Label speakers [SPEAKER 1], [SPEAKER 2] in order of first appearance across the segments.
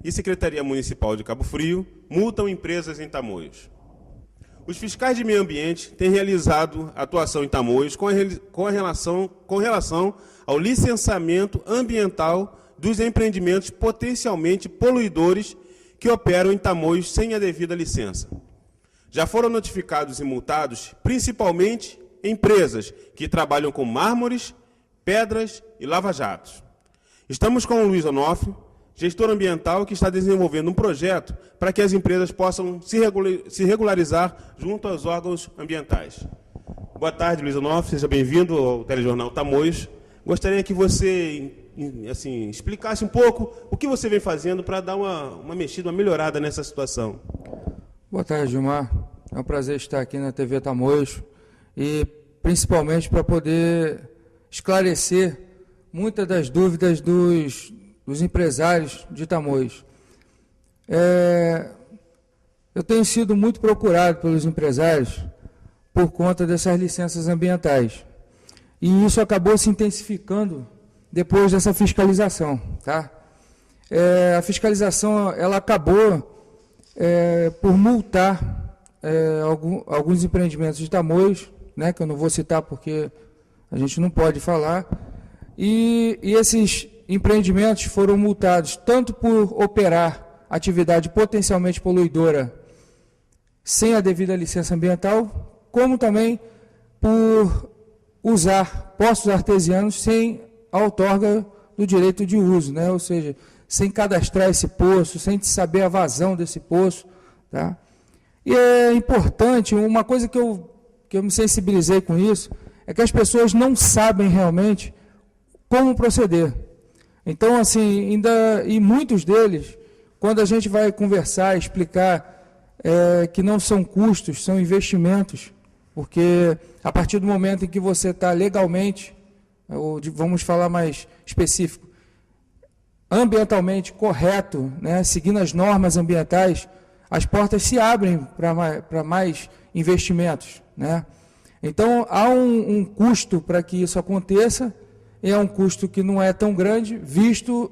[SPEAKER 1] e Secretaria Municipal de Cabo Frio multam empresas em Tamoios. Os fiscais de meio ambiente têm realizado atuação em Tamoios com relação ao licenciamento ambiental dos empreendimentos potencialmente poluidores que operam em Tamoios sem a devida licença. Já foram notificados e multados, principalmente, empresas que trabalham com mármores, pedras e lava-jatos. Estamos com o Luiz Onofre, gestor ambiental, que está desenvolvendo um projeto para que as empresas possam se regularizar junto aos órgãos ambientais. Boa tarde, Luiz Onofre, seja bem-vindo ao Telejornal Tamoios. Gostaria que você explicasse um pouco o que você vem fazendo para dar uma mexida, uma melhorada nessa situação.
[SPEAKER 2] Boa tarde, Gilmar. É um prazer estar aqui na TV Tamoios e principalmente para poder esclarecer muitas das dúvidas dos empresários de Tamoios. Eu tenho sido muito procurado pelos empresários por conta dessas licenças ambientais. E isso acabou se intensificando depois dessa fiscalização. Tá? A fiscalização ela acabou por multar alguns empreendimentos de Tamoios, né, que eu não vou citar porque a gente não pode falar, e esses empreendimentos foram multados tanto por operar atividade potencialmente poluidora sem a devida licença ambiental, como também por usar poços artesianos sem a outorga do direito de uso, né? Ou seja, sem cadastrar esse poço, sem saber a vazão desse poço. Tá? E é importante, uma coisa que eu me sensibilizei com isso, é que as pessoas não sabem realmente como proceder. Então, assim, e muitos deles, quando a gente vai conversar, explicar que não são custos, são investimentos, porque a partir do momento em que você está legalmente, ou vamos falar mais específico, ambientalmente correto, né, seguindo as normas ambientais, as portas se abrem para mais investimentos. Né? Então, há um custo para que isso aconteça, e é um custo que não é tão grande, visto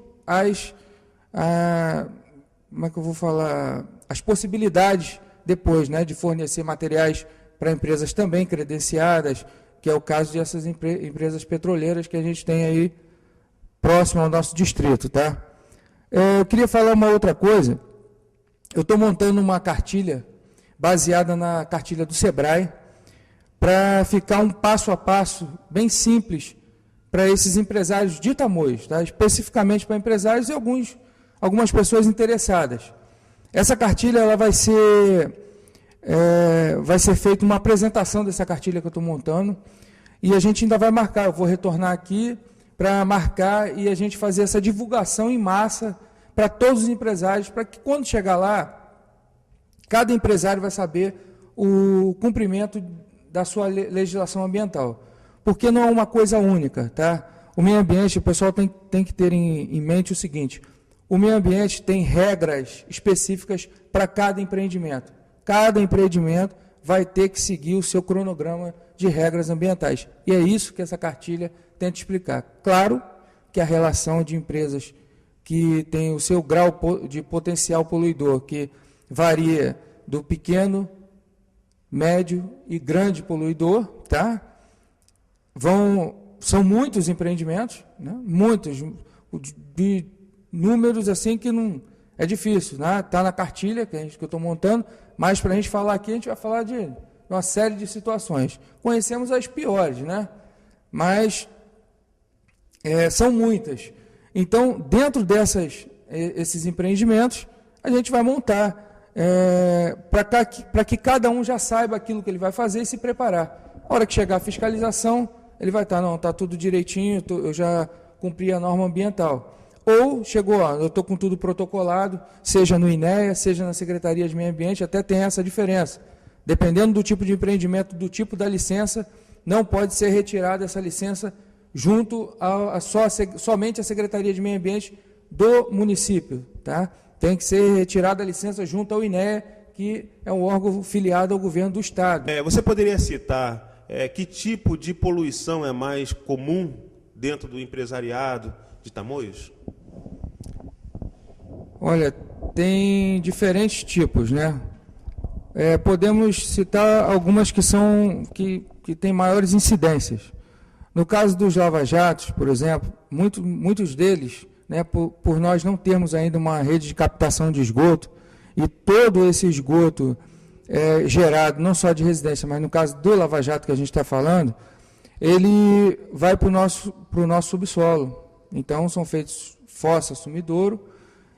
[SPEAKER 2] como é que eu vou falar, as possibilidades depois, né, de fornecer materiais para empresas também credenciadas, que é o caso dessas empresas petroleiras que a gente tem aí próximo ao nosso distrito. Tá? Eu queria falar uma outra coisa. Eu estou montando uma cartilha baseada na cartilha do Sebrae para ficar um passo a passo bem simples para esses empresários de Tamoios, tá? Especificamente para empresários e algumas pessoas interessadas. Essa cartilha ela vai ser feita uma apresentação dessa cartilha que eu estou montando e a gente ainda vai marcar, eu vou retornar aqui para marcar e a gente fazer essa divulgação em massa para todos os empresários, para que quando chegar lá, cada empresário vai saber o cumprimento da sua legislação ambiental. Porque não é uma coisa única. Tá? O meio ambiente, o pessoal tem que ter em mente o seguinte, o meio ambiente tem regras específicas para cada empreendimento. Cada empreendimento vai ter que seguir o seu cronograma de regras ambientais. E é isso que essa cartilha tenta explicar. Claro que a relação de empresas que tem o seu grau de potencial poluidor, que varia do pequeno, médio e grande poluidor, tá? São muitos empreendimentos, né? Muitos, de números assim que não é difícil, né? Está na cartilha que eu estou montando, mas para a gente falar aqui, a gente vai falar de uma série de situações. Conhecemos as piores, né? Mas são muitas. Então, dentro esses empreendimentos, a gente vai montar para que cada um já saiba aquilo que ele vai fazer e se preparar. A hora que chegar a fiscalização, ele vai estar, não, está tudo direitinho, eu já cumpri a norma ambiental. Ou chegou, eu estou com tudo protocolado, seja no INEA, seja na Secretaria de Meio Ambiente, até tem essa diferença. Dependendo do tipo de empreendimento, do tipo da licença, não pode ser retirada essa licença junto somente à Secretaria de Meio Ambiente do município. Tá? Tem que ser retirada a licença junto ao INEA, que é um órgão filiado ao governo do Estado.
[SPEAKER 1] Você poderia citar que tipo de poluição é mais comum dentro do empresariado de Tamoios?
[SPEAKER 2] Olha, tem diferentes tipos, né? Podemos citar algumas que têm maiores incidências. No caso dos lava-jatos, por exemplo, muitos deles, né, por nós não termos ainda uma rede de captação de esgoto, e todo esse esgoto gerado, não só de residência, mas no caso do lava-jato que a gente está falando, ele vai para o nosso subsolo. Então, são feitos fossa, sumidouro,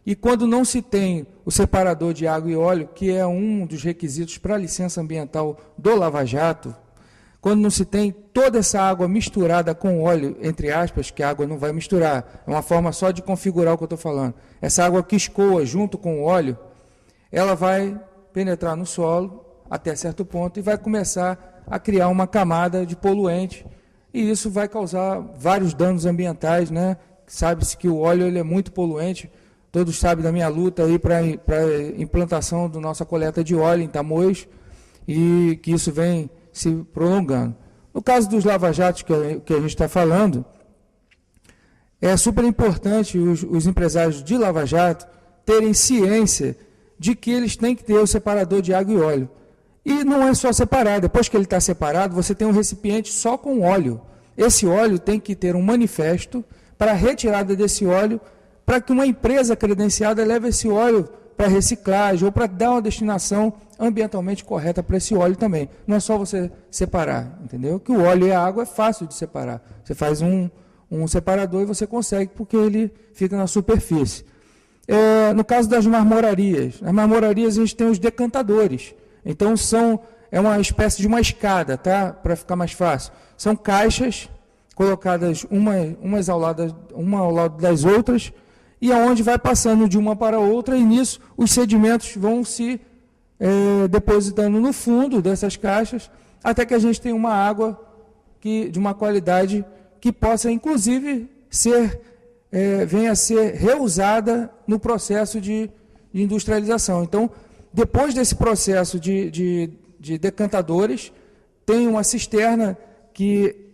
[SPEAKER 2] e quando não se tem o separador de água e óleo, que é um dos requisitos para a licença ambiental do lava-jato, quando não se tem toda essa água misturada com óleo, entre aspas, que a água não vai misturar, é uma forma só de configurar o que eu estou falando, essa água que escoa junto com o óleo, ela vai penetrar no solo até certo ponto e vai começar a criar uma camada de poluente, e isso vai causar vários danos ambientais, né? Sabe-se que o óleo ele é muito poluente, todos sabem da minha luta aí para a implantação da nossa coleta de óleo em Tamoios, e que isso vem se prolongando. No caso dos lava-jatos que a gente está falando, é super importante os empresários de lava-jato terem ciência de que eles têm que ter o separador de água e óleo. E não é só separar, depois que ele está separado, você tem um recipiente só com óleo. Esse óleo tem que ter um manifesto para a retirada desse óleo, para que uma empresa credenciada leve esse óleo para reciclagem ou para dar uma destinação ambientalmente correta para esse óleo também. Não é só você separar, entendeu? Que o óleo e a água é fácil de separar. Você faz um separador e você consegue, porque ele fica na superfície. No caso das marmorarias, nas marmorarias a gente tem os decantadores. Então é uma espécie de uma escada, tá? Para ficar mais fácil. São caixas colocadas uma ao lado das outras, e aonde vai passando de uma para outra, e nisso os sedimentos vão se depositando no fundo dessas caixas, até que a gente tenha uma água de uma qualidade que possa, inclusive, venha a ser reusada no processo de industrialização. Então, depois desse processo de decantadores, tem uma cisterna que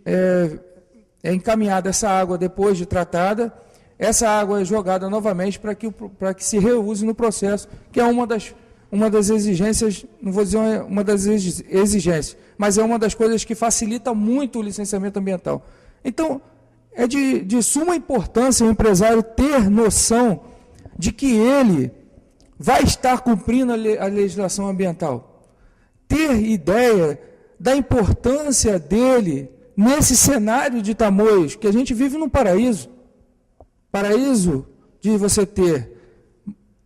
[SPEAKER 2] é encaminhada essa água depois de tratada, essa água é jogada novamente para que se reuse no processo, que é uma das exigências, não vou dizer uma das exigências, mas é uma das coisas que facilita muito o licenciamento ambiental. Então, é de suma importância o empresário ter noção de que ele vai estar cumprindo a legislação ambiental. Ter ideia da importância dele nesse cenário de Tamoios, que a gente vive num paraíso. Paraíso de você ter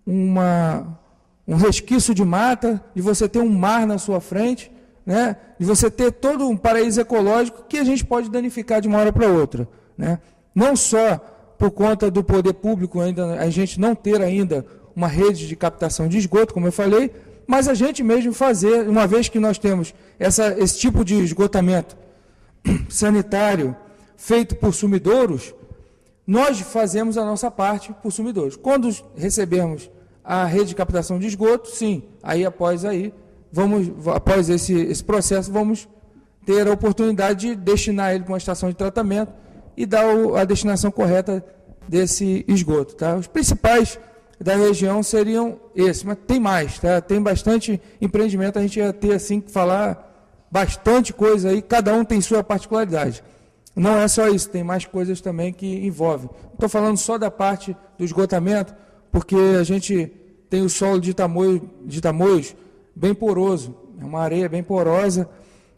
[SPEAKER 2] um resquício de mata, de você ter um mar na sua frente, né? De você ter todo um paraíso ecológico que a gente pode danificar de uma hora para outra, né? Não só por conta do poder público, a gente não ter ainda uma rede de captação de esgoto, como eu falei, mas a gente mesmo fazer, uma vez que nós temos esse tipo de esgotamento sanitário feito por sumidouros, nós fazemos a nossa parte por sumidouros. Quando recebermos a rede de captação de esgoto, sim, após esse processo, vamos ter a oportunidade de destinar ele para uma estação de tratamento e dar a destinação correta desse esgoto. Tá? Os principais da região seriam esses, mas tem mais, tá? Tem bastante empreendimento, a gente ia ter assim que falar bastante coisa aí, cada um tem sua particularidade. Não é só isso, tem mais coisas também que envolvem. Estou falando só da parte do esgotamento, porque a gente tem o solo de Tamoios bem poroso, é uma areia bem porosa,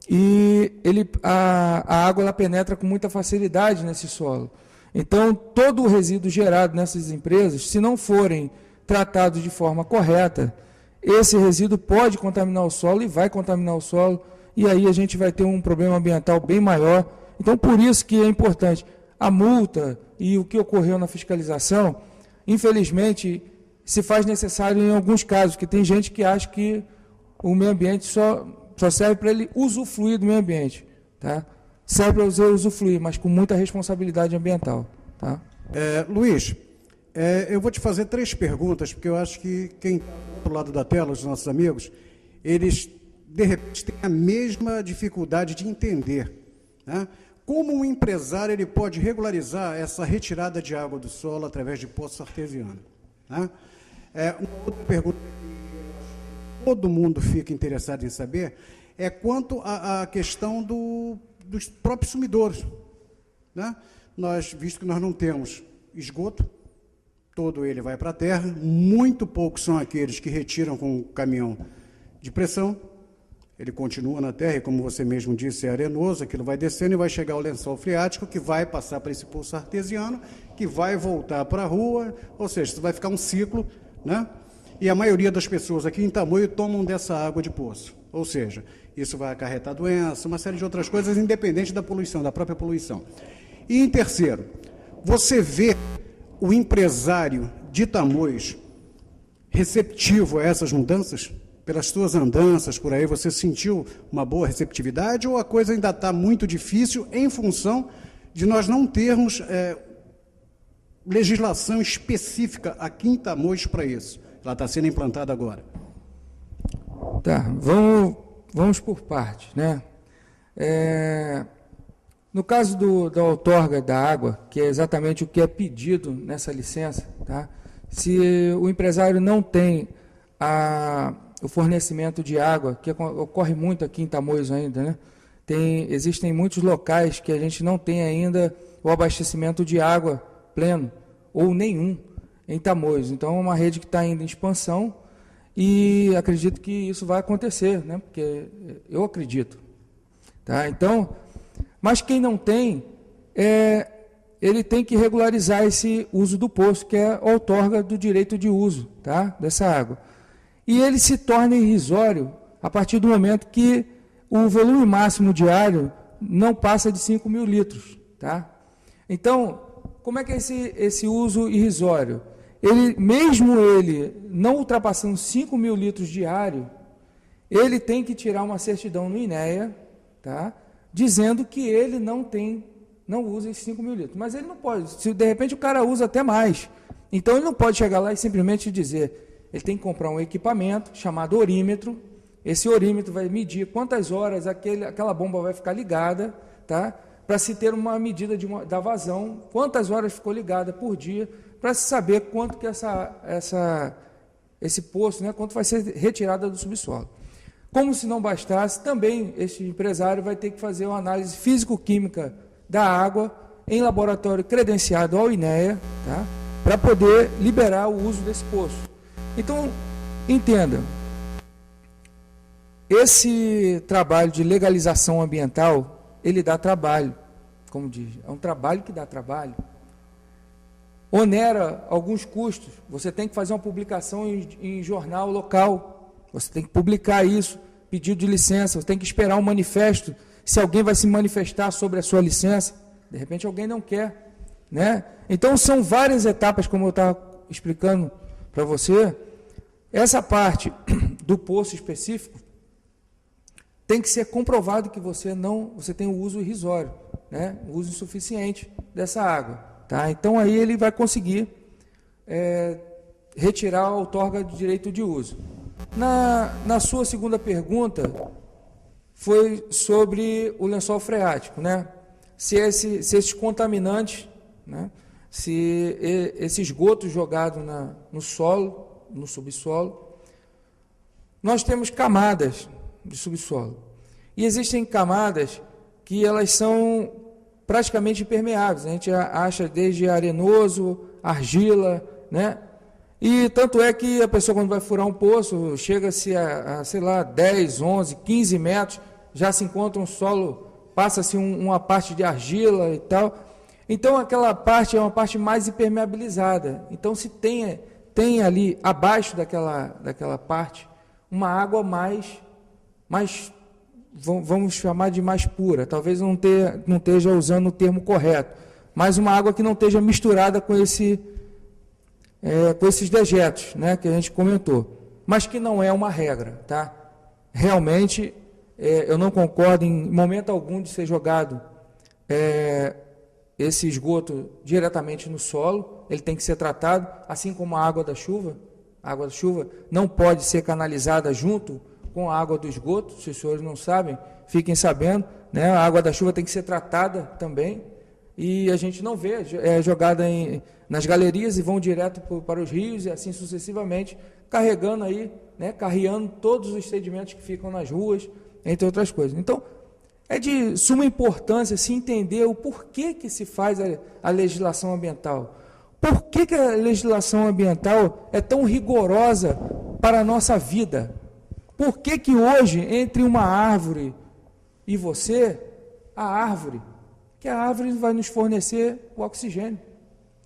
[SPEAKER 2] e a água ela penetra com muita facilidade nesse solo. Então, todo o resíduo gerado nessas empresas, se não forem tratados de forma correta, esse resíduo pode contaminar o solo e vai contaminar o solo, e aí a gente vai ter um problema ambiental bem maior. Então, por isso que é importante a multa e o que ocorreu na fiscalização, infelizmente, se faz necessário em alguns casos, que tem gente que acha que o meio ambiente só serve para ele usufruir do meio ambiente, tá? Serve para você usufruir, mas com muita responsabilidade ambiental, tá?
[SPEAKER 3] Luiz, eu vou te fazer 3 perguntas, porque eu acho que quem está do outro lado da tela, os nossos amigos, eles, de repente, têm a mesma dificuldade de entender, né? Como um empresário ele pode regularizar essa retirada de água do solo através de poços artesianos, né? Uma outra pergunta que todo mundo fica interessado em saber é quanto à questão dos próprios sumidouros, né? Visto que nós não temos esgoto, todo ele vai para a terra, muito poucos são aqueles que retiram com o caminhão de pressão, ele continua na terra e, como você mesmo disse, é arenoso, aquilo vai descendo e vai chegar ao lençol freático, que vai passar para esse poço artesiano, que vai voltar para a rua, ou seja, isso vai ficar um ciclo, né? E a maioria das pessoas aqui em Tamoio tomam dessa água de poço, ou seja, isso vai acarretar doença, uma série de outras coisas, independente da poluição, da própria poluição. E em terceiro, você vê o empresário de Tamoios receptivo a essas mudanças? Pelas suas andanças por aí, você sentiu uma boa receptividade ou a coisa ainda está muito difícil em função de nós não termos legislação específica aqui em Tamoios para isso? Ela está sendo implantada agora.
[SPEAKER 2] Tá, vamos por partes, né? No caso da outorga da água, que é exatamente o que é pedido nessa licença, tá? Se o empresário não tem o fornecimento de água, que ocorre muito aqui em Tamoios ainda, né? Existem muitos locais que a gente não tem ainda o abastecimento de água pleno, ou nenhum, em Tamoios. Então, é uma rede que está ainda em expansão e acredito que isso vai acontecer, né? Porque eu acredito. Tá? Então, mas quem não tem, ele tem que regularizar esse uso do poço, que é a outorga do direito de uso, tá? Dessa água. E ele se torna irrisório a partir do momento que o volume máximo diário não passa de 5.000 litros. Tá? Então, como é que é esse uso irrisório? Mesmo ele não ultrapassando 5.000 litros diário, ele tem que tirar uma certidão no INEA, tá? Dizendo que ele não usa esses 5.000 litros. Mas ele não pode, se de repente o cara usa até mais. Então ele não pode chegar lá e simplesmente dizer... Ele tem que comprar um equipamento chamado orímetro. Esse orímetro vai medir quantas horas aquela bomba vai ficar ligada, tá? Para se ter uma medida da vazão, quantas horas ficou ligada por dia, para se saber quanto que esse poço, né, quanto vai ser retirada do subsolo. Como se não bastasse, também este empresário vai ter que fazer uma análise físico-química da água em laboratório credenciado ao INEA, tá? Para poder liberar o uso desse poço. Então, entenda, esse trabalho de legalização ambiental, ele dá trabalho, como diz, é um trabalho que dá trabalho, onera alguns custos, você tem que fazer uma publicação em jornal local, você tem que publicar isso, pedido de licença, você tem que esperar um manifesto, se alguém vai se manifestar sobre a sua licença, de repente alguém não quer, né? Então, são várias etapas, como eu estava explicando para você. Essa parte do poço específico tem que ser comprovado que você tem o uso irrisório, né? O uso insuficiente dessa água, tá? Então aí ele vai conseguir retirar a outorga de direito de uso. Na sua segunda pergunta foi sobre o lençol freático, né? Se esses contaminantes, né? Se esse esgoto jogado no solo, no subsolo, nós temos camadas de subsolo. E existem camadas que elas são praticamente impermeáveis. A gente acha desde arenoso, argila, né? E tanto é que a pessoa, quando vai furar um poço, chega-se sei lá, 10, 11, 15 metros, já se encontra um solo, passa-se uma parte de argila e tal. Então, aquela parte é uma parte mais impermeabilizada. Então, se tem ali, abaixo daquela parte, uma água mais, vamos chamar de mais pura. Talvez não esteja usando o termo correto, mas uma água que não esteja misturada com esses dejetos, né, que a gente comentou. Mas que não é uma regra, tá? Realmente, eu não concordo em momento algum de ser jogado esse esgoto diretamente no solo. Ele tem que ser tratado, assim como a água da chuva. A água da chuva não pode ser canalizada junto com a água do esgoto. Se os senhores não sabem, fiquem sabendo, né? A água da chuva tem que ser tratada também. e a gente não vê, é jogada nas galerias e vão direto para os rios e assim sucessivamente, carregando aí, né, carreando todos os sedimentos que ficam nas ruas, entre outras coisas. Então, é de suma importância se entender o porquê que se faz a legislação ambiental. Por que a legislação ambiental é tão rigorosa para a nossa vida? Por que hoje, entre uma árvore e você, a árvore vai nos fornecer o oxigênio,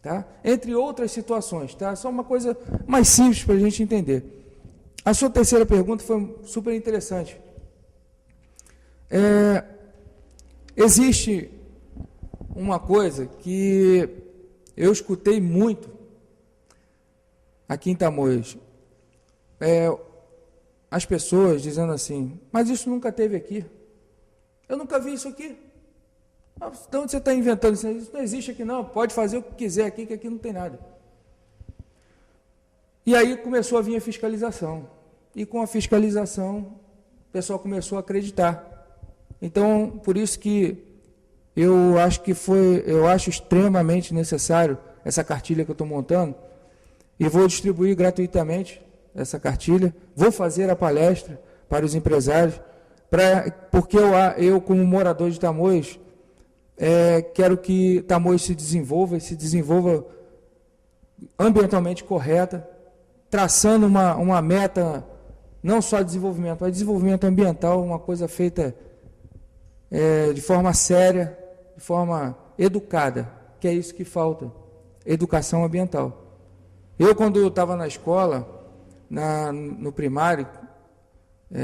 [SPEAKER 2] tá? Entre outras situações, tá? Só uma coisa mais simples para a gente entender. A sua terceira pergunta foi super interessante. Existe uma coisa que eu escutei muito aqui em Tamoios, as pessoas dizendo assim, mas isso nunca teve aqui, eu nunca vi isso aqui. Então você está inventando isso, isso não existe aqui não, pode fazer o que quiser aqui, que aqui não tem nada. E aí começou a vir a fiscalização, e com a fiscalização o pessoal começou a acreditar. Então, por isso que eu acho extremamente necessário essa cartilha que eu estou montando, e vou distribuir gratuitamente essa cartilha, vou fazer a palestra para os empresários, porque eu como morador de Tamoios, quero que Tamoios se desenvolva ambientalmente correta, traçando uma meta, não só de desenvolvimento, mas de desenvolvimento ambiental, uma coisa feita de forma séria, de forma educada, que é isso que falta, educação ambiental. Eu, quando estava na escola, no primário,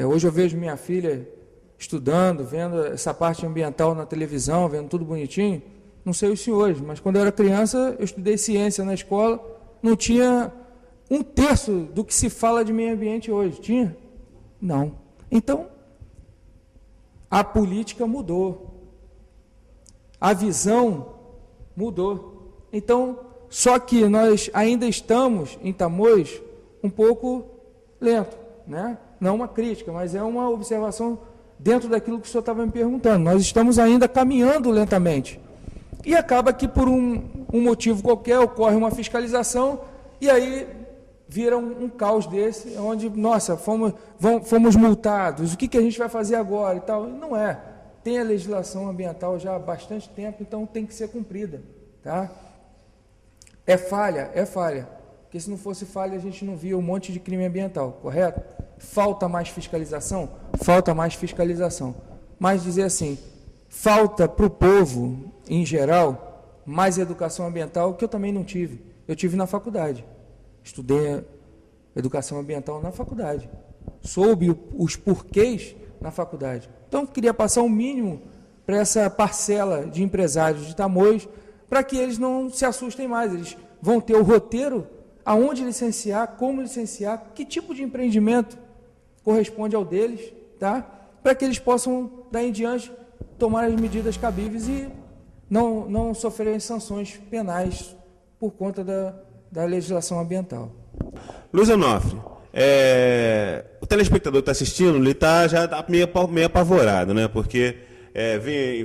[SPEAKER 2] hoje eu vejo minha filha estudando, vendo essa parte ambiental na televisão, vendo tudo bonitinho, não sei os senhores, mas quando eu era criança, eu estudei ciência na escola, não tinha 1/3 do que se fala de meio ambiente hoje. Tinha? Não. Então, a política mudou. A visão mudou. Então, só que nós ainda estamos, em Tamoios, um pouco lento, né? Não uma crítica, mas é uma observação dentro daquilo que o senhor estava me perguntando. Nós estamos ainda caminhando lentamente. E acaba que, por um motivo qualquer, ocorre uma fiscalização, e aí vira um caos desse, onde, nossa, fomos multados, o que a gente vai fazer agora e tal. Não é. Tem a legislação ambiental já há bastante tempo, então tem que ser cumprida. Tá? É falha, porque se não fosse falha, a gente não via um monte de crime ambiental, correto? Falta mais fiscalização? Falta mais fiscalização. Mas dizer assim, falta para o povo, em geral, mais educação ambiental, que eu também não tive. Eu tive na faculdade. Estudei educação ambiental na faculdade. Soube os porquês na faculdade. Então, eu queria passar o mínimo para essa parcela de empresários de Tamoios, para que eles não se assustem mais. Eles vão ter o roteiro, aonde licenciar, como licenciar, que tipo de empreendimento corresponde ao deles, tá? Para que eles possam, daí em diante, tomar as medidas cabíveis e não sofrerem sanções penais por conta da legislação ambiental.
[SPEAKER 1] Luiz Onofre, o telespectador que está assistindo, ele está já meio apavorado, né? Porque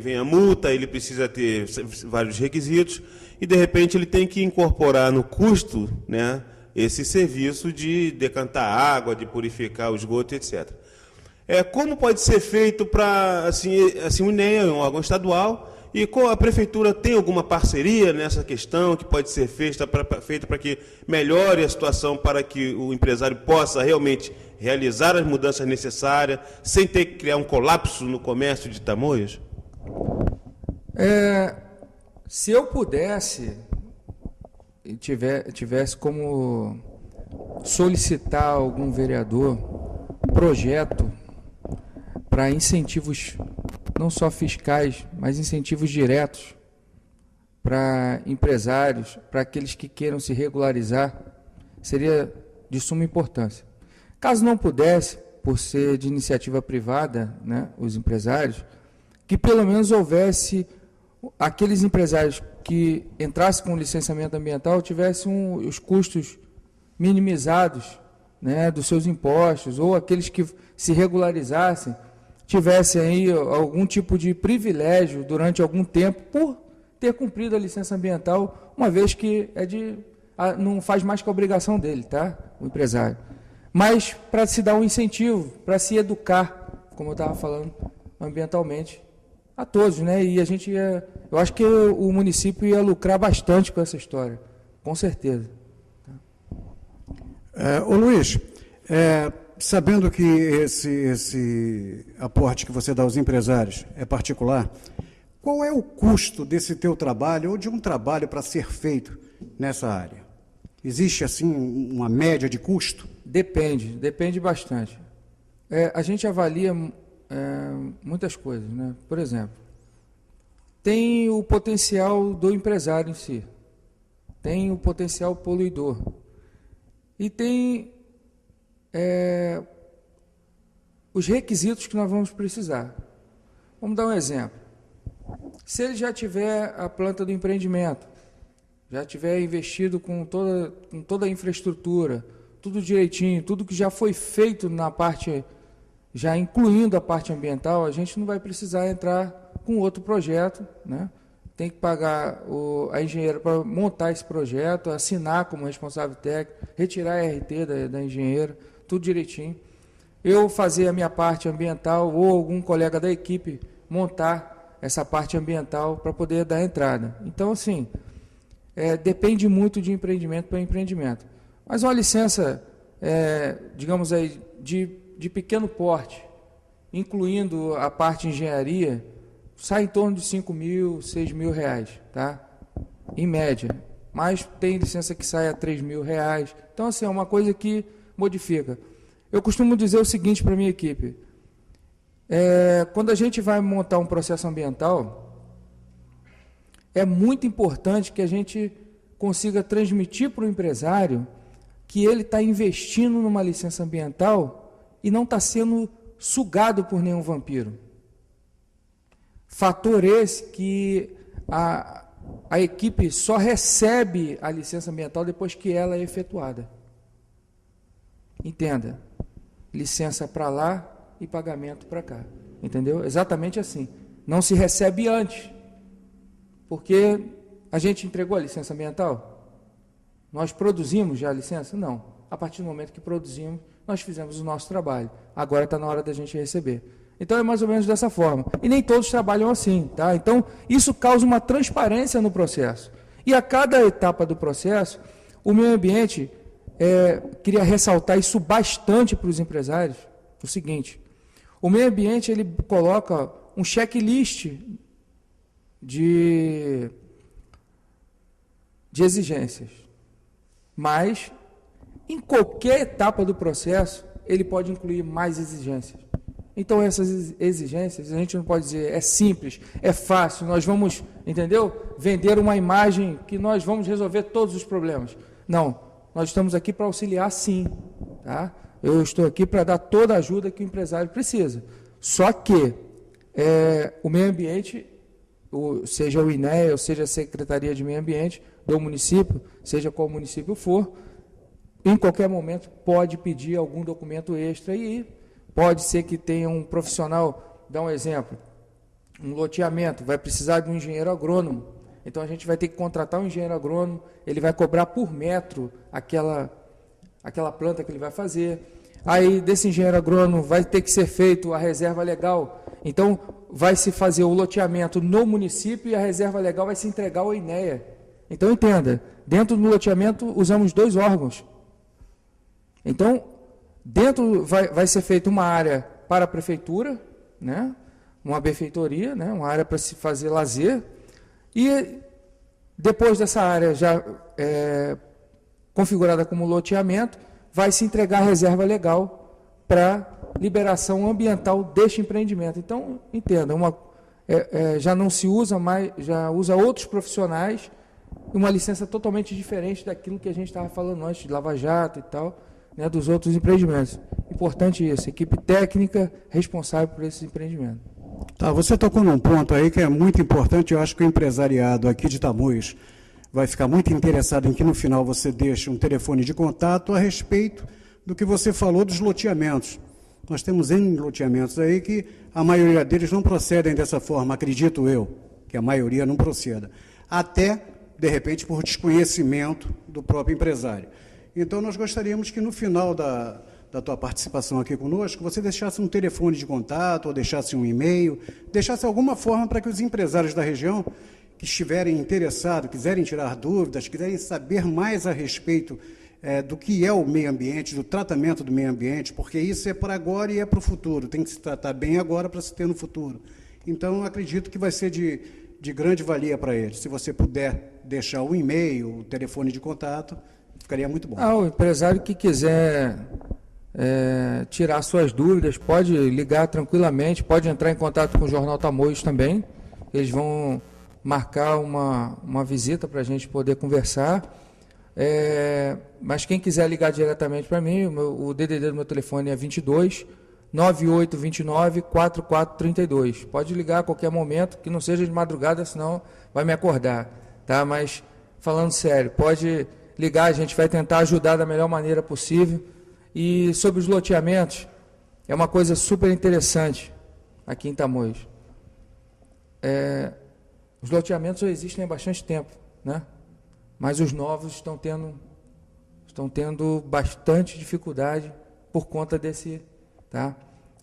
[SPEAKER 1] vem a multa, ele precisa ter vários requisitos e, de repente, ele tem que incorporar no custo, né, esse serviço de decantar água, de purificar o esgoto, etc. Como pode ser feito para, assim, o INEA, um órgão estadual, e a prefeitura tem alguma parceria nessa questão que pode ser feita para que melhore a situação, para que o empresário possa realmente realizar as mudanças necessárias, sem ter que criar um colapso no comércio de Tamoios?
[SPEAKER 2] Se eu pudesse e tivesse como solicitar a algum vereador projeto para incentivos não só fiscais, mas incentivos diretos para empresários, para aqueles que queiram se regularizar, seria de suma importância. Caso não pudesse, por ser de iniciativa privada, né, os empresários, que pelo menos houvesse aqueles empresários que entrassem com licenciamento ambiental, tivessem os custos minimizados, né, dos seus impostos, ou aqueles que se regularizassem, tivessem aí algum tipo de privilégio durante algum tempo por ter cumprido a licença ambiental, uma vez que não faz mais que a obrigação dele, tá? O empresário. Mas para se dar um incentivo, para se educar, como eu estava falando, ambientalmente, a todos, né? E eu acho que o município ia lucrar bastante com essa história, com certeza.
[SPEAKER 3] Ô Luiz, sabendo que esse aporte que você dá aos empresários é particular, qual é o custo desse teu trabalho ou de um trabalho para ser feito nessa área? Existe, assim, uma média de custo?
[SPEAKER 2] Depende bastante. A gente avalia muitas coisas, né? Por exemplo, tem o potencial do empresário em si, tem o potencial poluidor e tem os requisitos que nós vamos precisar. Vamos dar um exemplo. Se ele já tiver a planta do empreendimento, já tiver investido com toda a infraestrutura, tudo direitinho, tudo que já foi feito na parte, já incluindo a parte ambiental, a gente não vai precisar entrar com outro projeto, né? Tem que pagar a engenheira para montar esse projeto, assinar como responsável técnico, retirar a RT da engenheira, tudo direitinho. Eu fazer a minha parte ambiental ou algum colega da equipe montar essa parte ambiental para poder dar entrada. Então, assim, depende muito de empreendimento para empreendimento. Mas uma licença, digamos aí, de pequeno porte, incluindo a parte de engenharia, sai em torno de R$5.000, R$6.000, tá? Em média. Mas tem licença que sai a R$3.000. Então, assim, é uma coisa que modifica. Eu costumo dizer o seguinte para a minha equipe. Quando a gente vai montar um processo ambiental, é muito importante que a gente consiga transmitir para o empresário que ele está investindo numa licença ambiental e não está sendo sugado por nenhum vampiro. Fator esse que a equipe só recebe a licença ambiental depois que ela é efetuada. Entenda, licença para lá e pagamento para cá, entendeu? Exatamente assim. Não se recebe antes, porque a gente entregou a licença ambiental? Nós produzimos já a licença? Não. A partir do momento que produzimos, nós fizemos o nosso trabalho. Agora está na hora da gente receber. Então é mais ou menos dessa forma. E nem todos trabalham assim, tá? Então isso causa uma transparência no processo. E a cada etapa do processo, o meio ambiente, queria ressaltar isso bastante para os empresários, o seguinte: o meio ambiente ele coloca um checklist de exigências, mas em qualquer etapa do processo ele pode incluir mais exigências. Então essas exigências, a gente não pode dizer é simples, é fácil, nós vamos, entendeu? Vender uma imagem que nós vamos resolver todos os problemas. Não, nós estamos aqui para auxiliar sim, tá? Eu estou aqui para dar toda a ajuda que o empresário precisa. Só que o meio ambiente, seja o INEA, ou seja a Secretaria de Meio Ambiente do município, seja qual município for, em qualquer momento pode pedir algum documento extra e pode ser que tenha um profissional, dá um exemplo, um loteamento, vai precisar de um engenheiro agrônomo. Então a gente vai ter que contratar um engenheiro agrônomo, ele vai cobrar por metro aquela planta que ele vai fazer. Aí desse engenheiro agrônomo vai ter que ser feito a reserva legal. Então vai se fazer o loteamento no município e a reserva legal vai se entregar ao INEA. Então entenda, dentro do loteamento usamos 2 órgãos. Então, dentro vai ser feita uma área para a prefeitura, né? Uma benfeitoria, né? Uma área para se fazer lazer. E depois dessa área já configurada como loteamento, vai se entregar a reserva legal para liberação ambiental deste empreendimento. Então, entenda, já não se usa mais, já usa outros profissionais, uma licença totalmente diferente daquilo que a gente estava falando antes, de Lava Jato e tal, né, dos outros empreendimentos. Importante isso, equipe técnica responsável por esses empreendimentos.
[SPEAKER 3] Tá, você tocou num ponto aí que é muito importante, eu acho que o empresariado aqui de Tamoios vai ficar muito interessado em que no final você deixe um telefone de contato a respeito do que você falou dos loteamentos. Nós temos N loteamentos aí que a maioria deles não procedem dessa forma, acredito eu, que a maioria não proceda. até, de repente, por desconhecimento do próprio empresário. Então, nós gostaríamos que, no final da tua participação aqui conosco, você deixasse um telefone de contato, ou deixasse um e-mail, deixasse alguma forma para que os empresários da região que estiverem interessados, quiserem tirar dúvidas, quiserem saber mais a respeito do que é o meio ambiente, do tratamento do meio ambiente, porque isso é para agora e é para o futuro, tem que se tratar bem agora para se ter no futuro. Então, acredito que vai ser de grande valia para eles. Se você puder deixar o e-mail, o telefone de contato, ficaria muito bom.
[SPEAKER 2] O empresário que quiser tirar suas dúvidas, pode ligar tranquilamente, pode entrar em contato com o Jornal Tamoios também. Eles vão marcar uma visita para a gente poder conversar. Mas quem quiser ligar diretamente para mim, o DDD do meu telefone é 22 9829 4432. Pode ligar a qualquer momento, que não seja de madrugada, senão vai me acordar, tá? Mas, falando sério, pode ligar, a gente vai tentar ajudar da melhor maneira possível. E sobre os loteamentos, é uma coisa super interessante aqui em Tamoios. Os loteamentos já existem há bastante tempo, né? Mas os novos estão tendo bastante dificuldade por conta desse, tá?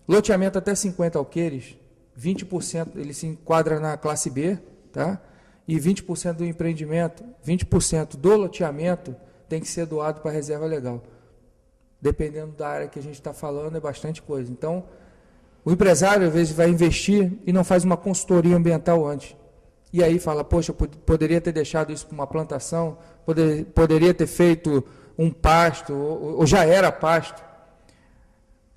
[SPEAKER 2] Loteamento até 50 alqueires, 20% ele se enquadra na classe B, tá? E 20% do empreendimento, 20% do loteamento tem que ser doado para a reserva legal. Dependendo da área que a gente está falando, é bastante coisa. Então, o empresário, às vezes, vai investir e não faz uma consultoria ambiental antes. E aí fala, poxa, eu poderia ter deixado isso para uma plantação, poderia ter feito um pasto, ou já era pasto.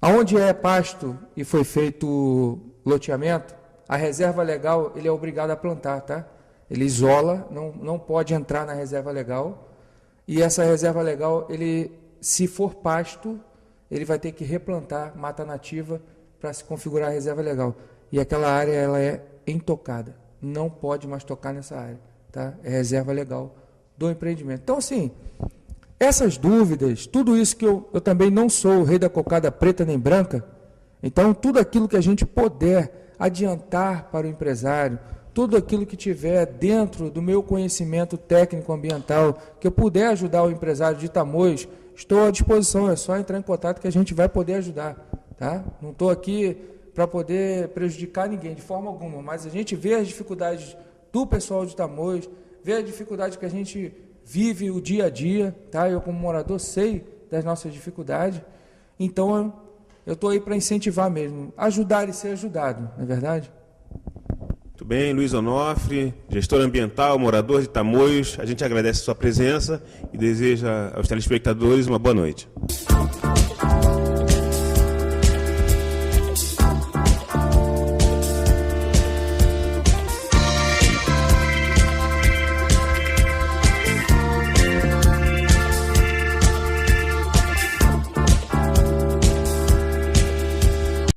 [SPEAKER 2] Aonde é pasto e foi feito loteamento, a reserva legal, ele é obrigado a plantar, tá? Ele isola, não pode entrar na reserva legal. E essa reserva legal, se for pasto, ele vai ter que replantar mata nativa para se configurar a reserva legal. E aquela área, ela é intocada. Não pode mais tocar nessa área, tá? É reserva legal do empreendimento. Então, assim, essas dúvidas, tudo isso que eu também não sou o rei da cocada preta nem branca, então tudo aquilo que a gente puder adiantar para o empresário, tudo aquilo que tiver dentro do meu conhecimento técnico ambiental, que eu puder ajudar o empresário de Tamoios, estou à disposição, é só entrar em contato que a gente vai poder ajudar, tá? Não estou aqui para poder prejudicar ninguém de forma alguma, mas a gente vê as dificuldades do pessoal de Tamoios, vê a dificuldade que a gente vive o dia a dia, tá? Eu como morador sei das nossas dificuldades, então eu estou aí para incentivar mesmo, ajudar e ser ajudado, não é verdade?
[SPEAKER 1] Muito bem, Luiz Onofre, gestor ambiental, morador de Tamoios, a gente agradece a sua presença e deseja aos telespectadores uma boa noite.